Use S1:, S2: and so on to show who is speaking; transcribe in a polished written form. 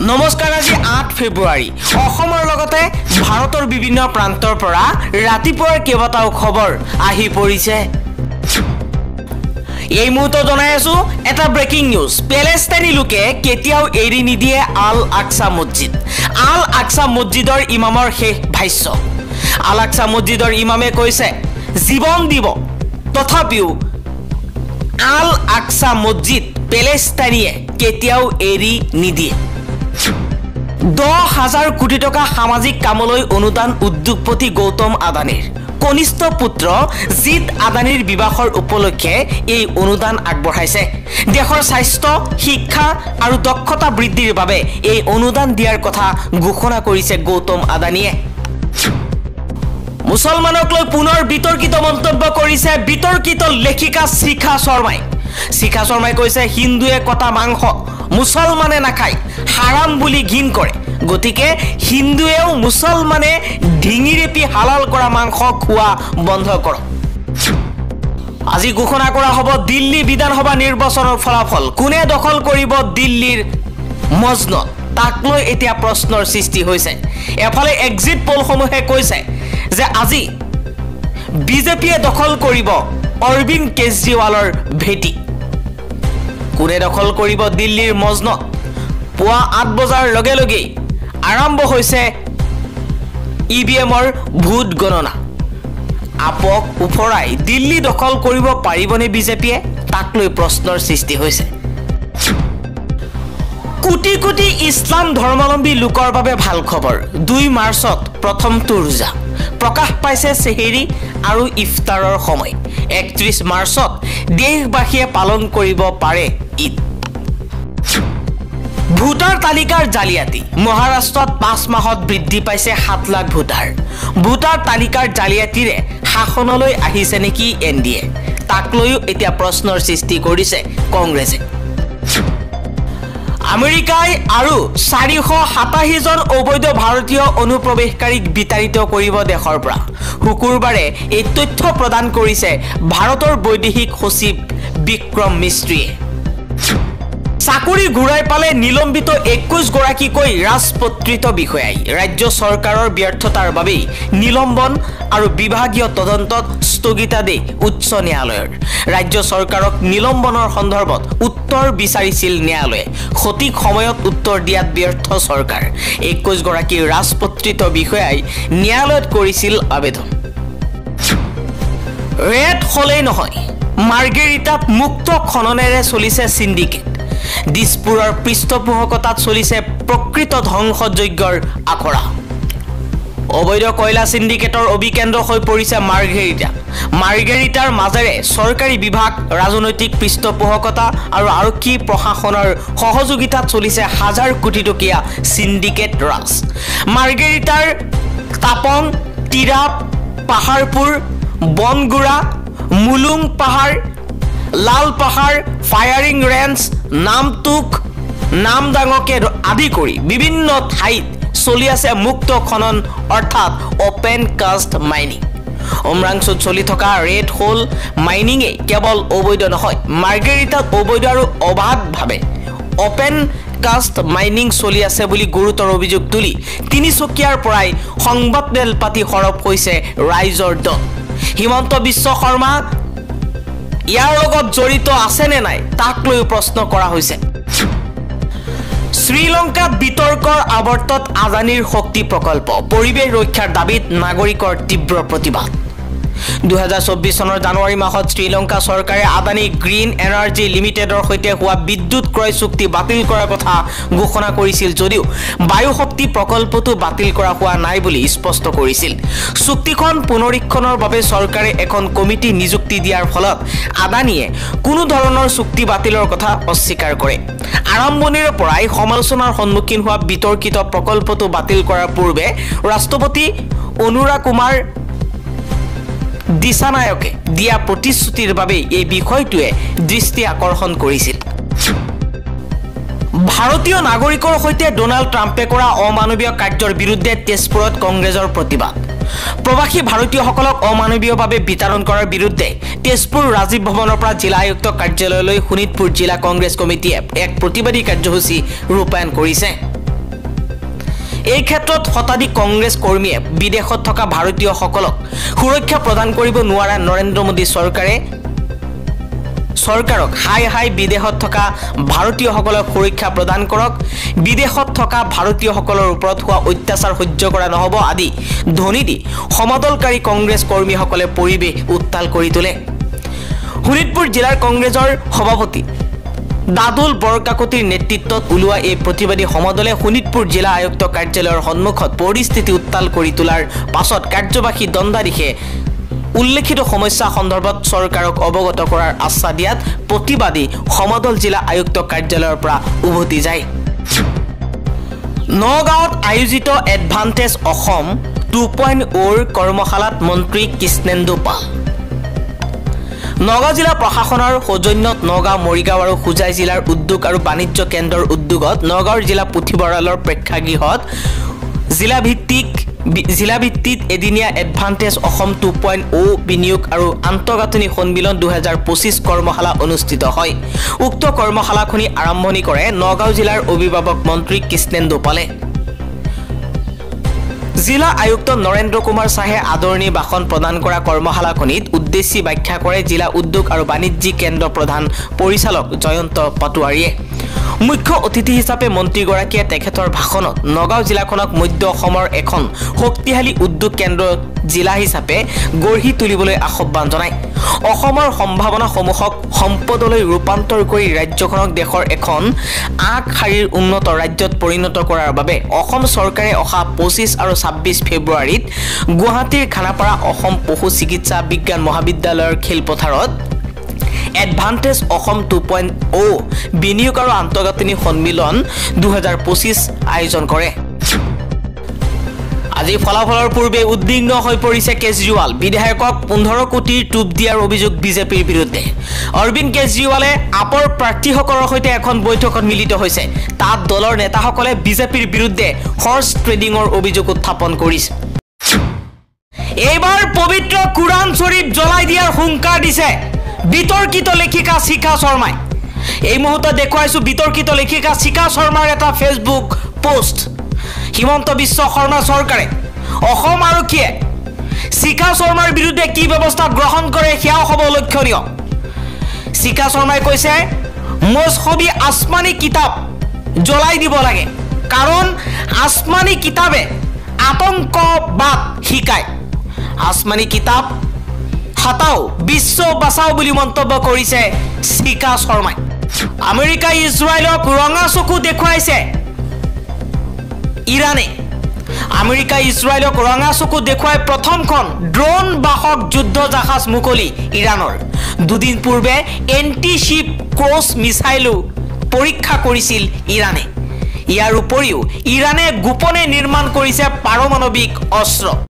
S1: নমস্কাৰ আজি 8 ফেব্ৰুৱাৰী অসমৰ লগতে ভাৰতৰ বিভিন্ন প্ৰান্তৰ পৰা ৰাতিপুৱাৰ কেইবাটাও খবৰ আহি পৰিছে এই মুহূৰ্তত জনাই আছো এটা ব্ৰেকিং নিউজ পেলেষ্টাইনী লোকে কেতিয়াও এৰি নিদিয়ে আল আকসা মছজিদ আল আকসা মছজিদৰ ইমামৰ শেষ ভাষ্য আল আকসা মছজিদৰ ইমামে কৈছে জীৱন দিব তথাপিও আল আকসা মছজিদ পেলেষ্টাইনীয়ে কেতিয়াও এৰি নিদিয়ে 10,000 কোটি টকা সামাজিক কামলৈ অনুদান উদ্যোগপতি গৌতম আদানীৰ কনিষ্ঠ পুত্ৰ জিত আদানীৰ বিবাহৰ উপলক্ষে এই অনুদান আগবঢ়াইছে দেশৰ স্বাস্থ্য শিক্ষা আৰু দক্ষতা বৃদ্ধিৰ বাবে এই অনুদান দিয়াৰ কথা ঘোষণা কৰিছে গৌতম আদানীয়ে মুছলমানক লৈ পুনৰ বিতৰ্কিত মন্তব্য কৰিছে বিতৰ্কিত লেখিকা শিখা শৰ্মাই কৈছে হিন্দুৱে কটা মাংস মুছলমানে নাখায় হাৰাম বুলি ঘিন কৰে গতিকে হিন্দুৱেও মুছলমানে ঢিঙিৰেপি হালাল কৰা মাংস খোৱা বন্ধ কৰক আজি ঘোষণা কৰা হ'ব দিল্লী বিধানসভা নিৰ্বাচনৰ ফলাফল কোনে দখল কৰিব দিল্লীৰ মজনত তাক লৈ এতিয়া প্ৰশ্নৰ সৃষ্টি হৈছে এফালে এক্সিট পোলসমূহে কৈছে যে আজি বিজেপিয়ে দখল কৰিব অৰবিন্দ কেজৰিৱালৰ ভেটি কোনে দখল কৰিব দিল্লীৰ মজনত পুৱা 8 বজাৰ লগে লগে আৰম্ভ হৈছে ইভিএমৰ ভোট গণনা আপক উফৰাই দিল্লী দখল কৰিব পাৰিবনে বিজেপিয়ে তাক লৈ প্ৰশ্নৰ সৃষ্টি হৈছে কোটি কোটি ইছলাম ধৰ্মাৱলম্বী লোকৰ বাবে ভাল খবৰ 2 মাৰ্চত প্ৰথমটো ৰোজা প্ৰকাশ পাইছে সেহেৰি আৰু ইফতাৰৰ সময় 31 মাৰ্চত দেশবাসীয়ে পালন কৰিব পাৰে ঈদ ভোটাৰ তালিকাৰ জালিয়াতি মহাৰাষ্ট্ৰত 5 মাহত বৃদ্ধি পাইছে 7 লাখ ভোটাৰ তালিকাৰ জালিয়াতিৰে শাসনলৈ আহিছে নেকি এনডিএ তাক লৈও এতিয়া প্ৰশ্নৰ সৃষ্টি কৰিছে কংগ্ৰেছে আমেৰিকাই আৰু 487 জন অবৈধ ভাৰতীয় অনুপ্ৰৱেশকাৰীক বিতাড়িত কৰিব দেশৰ পৰা শুকুৰবাৰে এই তথ্য প্ৰদান কৰিছে ভাৰতৰ বৈদেশিক সচিব বিক্ৰম মিস্ত্ৰীয়ে চাকৰি ঘূৰাই পালে নিলম্বিত 21 গৰাকীকৈ ৰাজপত্ৰিত বিষয়াই ৰাজ্য চৰকাৰৰ ব্যৰ্থতাৰ বাবে নিলম্বন আৰু বিভাগীয় তদন্তত স্থগিতাদেশ উচ্চ ন্যায়ালয়ৰ ৰাজ্য চৰকাৰক নিলম্বনৰ সন্দৰ্ভত উত্তৰ বিচাৰিছিল ন্যায়ালয়ে সঠিক সময়ত উত্তৰ দিয়াত ব্যৰ্থ চৰকাৰ 21 গৰাকী ৰাজপত্ৰিত বিষয়াই ন্যায়ালয়ত কৰিছিল আবেদন ৰেড হলেই নহয় মাৰ্গেৰিটাত মুক্ত খননেৰে চলিছে সিন্ডিকেট দিছপুৰৰ পৃষ্ঠপোষকতাত চলিছে প্ৰকৃত ধ্বংসযজ্ঞৰ আখৰা অবৈধ কয়লা সিন্ডিকেটৰ অবিকেন্দ্ৰ হৈ পৰিছে মাৰ্গেৰিটাৰ মাজেৰে চৰকাৰী বিভাগ ৰাজনৈতিক পৃষ্ঠপোষকতা আৰু আৰক্ষী প্ৰশাসনৰ সহযোগিতাত চলিছে হাজাৰ কোটি টকীয়া সিন্ডিকেট ৰাজ মাৰ্গেৰিটাৰ তাপং তিৰাপ পাহাৰপুৰ বনগুৰা মুলুং পাহাৰ লাল পাহাৰ ফায়াৰিং ৰেঞ্জ নামটুক নামদাঙকে আদি কৰি বিভিন্ন ঠাইত চলি আছে মুক্ত খনন অৰ্থাৎ ওপেন কাষ্ট মাইনিং অমৰাংচুত চলি থকা ৰেড হোল মাইনিংয়ে কেৱল অবৈধ নহয় মাৰ্গেৰিটাত অবৈধ আৰু অবাধভাৱে ওপেন কাষ্ট মাইনিং চলি আছে বুলি গুৰুতৰ অভিযোগ তুলি তিনিচকীয়াৰ পৰাই সংবাদমেল পাতি সৰব হৈছে ৰাইজৰ দল হিমন্ত বিশ্ব শৰ্মা ইয়াৰ লগত জড়িত আছে নে নাই তাক লৈ প্ৰশ্ন কৰা হৈছে শ্ৰীলংকাত বিতৰ্কৰ আৱৰ্তত আদানীৰ শক্তি প্ৰকল্প পৰিৱেশ ৰক্ষাৰ দাবীত নাগৰিকৰ তীব্ৰ প্ৰতিবাদ 2024 চনৰ জানুৱাৰী মাহত শ্ৰীলংকা চৰকাৰে আদানী গ্ৰীণ এনাৰ্জি লিমিটেডৰ সৈতে হোৱা বিদ্যুৎ ক্ৰয় চুক্তি বাতিল কৰাৰ কথা ঘোষণা কৰিছিল যদিও বায়ু শক্তি প্ৰকল্পটো বাতিল কৰা হোৱা নাই বুলি স্পষ্ট কৰিছিল চুক্তিখন পুনৰীক্ষণৰ বাবে চৰকাৰে এখন কমিটি নিযুক্তি দিয়াৰ ফলত আদানীয়ে কোনো ধৰণৰ চুক্তি বাতিলৰ কথা অস্বীকাৰ কৰে আৰম্ভণিৰে পৰাই সমালোচনাৰ সন্মুখীন হোৱা বিতৰ্কিত প্ৰকল্পটো বাতিল কৰাৰ পূৰ্বে ৰাষ্ট্ৰপতি অনুৰা কুমাৰ দিশানায়কে দিয়া প্ৰতিশ্ৰুতিৰ বাবে এই বিষয়টোৱে দৃষ্টি আকৰ্ষণ কৰিছিল ভাৰতীয় নাগৰিকৰ সৈতে ডোনাল্ড ট্ৰাম্পে কৰা অমানৱীয় কাৰ্যৰ বিৰুদ্ধে তেজপুৰত কংগ্ৰেছৰ প্ৰতিবাদ প্ৰবাসী ভাৰতীয়সকলক অমানৱীয়ভাৱে বিতৰণ কৰাৰ বিৰুদ্ধে তেজপুৰ ৰাজীৱ ভৱনৰ পৰা জিলা আয়ুক্ত কাৰ্যালয়লৈ শোণিতপুৰ জিলা কংগ্ৰেছ কমিটিয়ে এক প্ৰতিবাদী কাৰ্যসূচী ৰূপায়ণ কৰিছে এই ক্ষেত্ৰত শতাধিক কংগ্ৰেছ কৰ্মীয়ে বিদেশত থকা ভাৰতীয়সকলক সুৰক্ষা প্ৰদান কৰিব নোৱাৰা নৰেন্দ্ৰ মোদী চৰকাৰক হাই বিদেশত থকা ভাৰতীয়সকলক সুৰক্ষা প্ৰদান কৰক, বিদেশত থকা ভাৰতীয়সকলৰ ওপৰত হোৱা অত্যাচাৰ সহ্য কৰা নহ'ব আদি ধ্বনি দি সমাদলকাৰী কংগ্ৰেছ কৰ্মীসকলে পৰিৱেশ উত্তাল কৰি তোলে। শোণিতপুৰ জিলাৰ কংগ্ৰেছৰ সভাপতি দাদুল বৰকাকতিৰ নেতৃত্বত ওলোৱা এই প্ৰতিবাদী সমাদলে শোণিতপুৰ জিলা আয়ুক্ত কাৰ্যালয়ৰ সন্মুখত পৰিস্থিতি উত্তাল কৰি তোলাৰ পাছত কাৰ্যবাহী দণ্ডাধীশে উল্লেখিত সমস্যা সন্দৰ্ভত চৰকাৰক অৱগত কৰাৰ আশ্বাস দিয়াত প্ৰতিবাদী সমাদল জিলা আয়ুক্ত কাৰ্যালয়ৰ পৰা উভতি যায়। নগাঁৱত আয়োজিত এডভান্টেজ অসম 2.0 কৰ্মশালাত মন্ত্ৰী কৃষ্ণেন্দু পাল। নগাঁও জিলা প্ৰশাসনৰ সৌজন্যত নগাঁও, মৰিগাঁও আৰু হোজাই জিলাৰ উদ্যোগ আৰু বাণিজ্য কেন্দ্ৰৰ উদ্যোগত নগাঁৱৰ জিলা পুথিভঁৰালৰ প্ৰেক্ষাগৃহত জিলাভিত্তিত এদিনীয়া এডভান্টেজ অসম 2.0 বিনিয়োগ আৰু আন্তঃগাঁথনি সন্মিলন 2025 কৰ্মশালা অনুষ্ঠিত হয়। উক্ত কৰ্মশালাখনি আৰম্ভণি কৰে নগাঁও জিলাৰ অভিভাৱক মন্ত্ৰী কৃষ্ণেন্দু পালে। জিলা আয়ুক্ত নৰেন্দ্ৰ কুমাৰ শাহে আদৰণি ভাষণ প্ৰদান কৰা কৰ্মশালাখনিত উদ্দেশ্যি ব্যাখ্যা কৰে জিলা উদ্যোগ আৰু বাণিজ্যিক কেন্দ্ৰ প্ৰধান পৰিচালক জয়ন্ত পাটোৱাৰীয়ে। মুখ্য অতিথি হিচাপে মন্ত্ৰীগৰাকীয়ে তেখেতৰ ভাষণত নগাঁও জিলাখনক মধ্য অসমৰ এখন শক্তিশালী উদ্যোগ কেন্দ্ৰ জিলা হিচাপে গঢ়ি তুলিবলৈ আহ্বান জনায়। অসমৰ সম্ভাৱনাসমূহক সম্পদলৈ ৰূপান্তৰ কৰি ৰাজ্যখনক দেশৰ এখন আগশাৰীৰ উন্নত ৰাজ্যত পৰিণত কৰাৰ বাবে অসম চৰকাৰে অহা 25 আৰু 26 ফেব্ৰুৱাৰীত গুৱাহাটীৰ খানাপাৰা অসম পশু চিকিৎসা বিজ্ঞান মহাবিদ্যালয়ৰ খেলপথাৰত এডভান্টেজ অসম 2.0 বিনিয়োগ আৰু আন্তঃগাঁথনি সন্মিলন 2025 আয়োজন কৰে। আজি ফলাফলৰ পূৰ্বে উদ্বিগ্ন হৈ পৰিছে কেজৰিৱাল। বিধায়কক 15 কোটিৰ টোপ দিয়াৰ অভিযোগ বিজেপিৰ বিৰুদ্ধে। অৰবিন্দ কেজৰিৱালে আপৰ প্ৰাৰ্থীসকলৰ সৈতে এখন বৈঠকত মিলিত হৈছে। তাত দলৰ নেতাসকলে বিজেপিৰ বিৰুদ্ধে হৰ্চ ট্ৰেডিঙৰ অভিযোগ উত্থাপন কৰিছে। এইবাৰ পবিত্ৰ কুৰাণ শ্বৰীফ জ্বলাই দিয়াৰ হুংকাৰ দিছে বিতৰ্কিত লেখিকা শিখা শৰ্মাই। এই মুহূৰ্তত দেখুৱাইছো বিতৰ্কিত লেখিকা শিখা শৰ্মাৰ এটা ফেচবুক পোষ্ট। হিমন্ত বিশ্ব শৰ্মা চৰকাৰে অসম আৰক্ষীয়ে শিখা শৰ্মাৰ বিৰুদ্ধে কি ব্যৱস্থা গ্ৰহণ কৰে সেয়াও হ'ব লক্ষণীয়। শিখা শৰ্মাই কৈছে মজহবী আসমানী কিতাপ জ্বলাই দিব লাগে, কাৰণ আসমানী কিতাপে আতংকবাদ শিকায়। আসমানী কিতাপ হটাও বিশ্ব বাঁচাও বুলি মন্তব্য কৰিছে শিখা শৰ্মাই। আমেৰিকা ইজৰাইলক ৰঙা চকু দেখুৱাইছে ইৰানে। আমেৰিকা ইজৰাইলক ৰঙা চকু দেখুৱাই প্ৰথমখন ড্ৰোন বাহক যুদ্ধ জাহাজ মুকলি ইৰাণৰ। দুদিন পূৰ্বে এণ্টি-শ্বিপ ক্ৰুজ মিছাইলো পৰীক্ষা কৰিছিল ইৰাণে। ইয়াৰ উপৰিও ইৰাণে গোপনে নিৰ্মাণ কৰিছে পাৰমাণৱিক অস্ত্ৰ।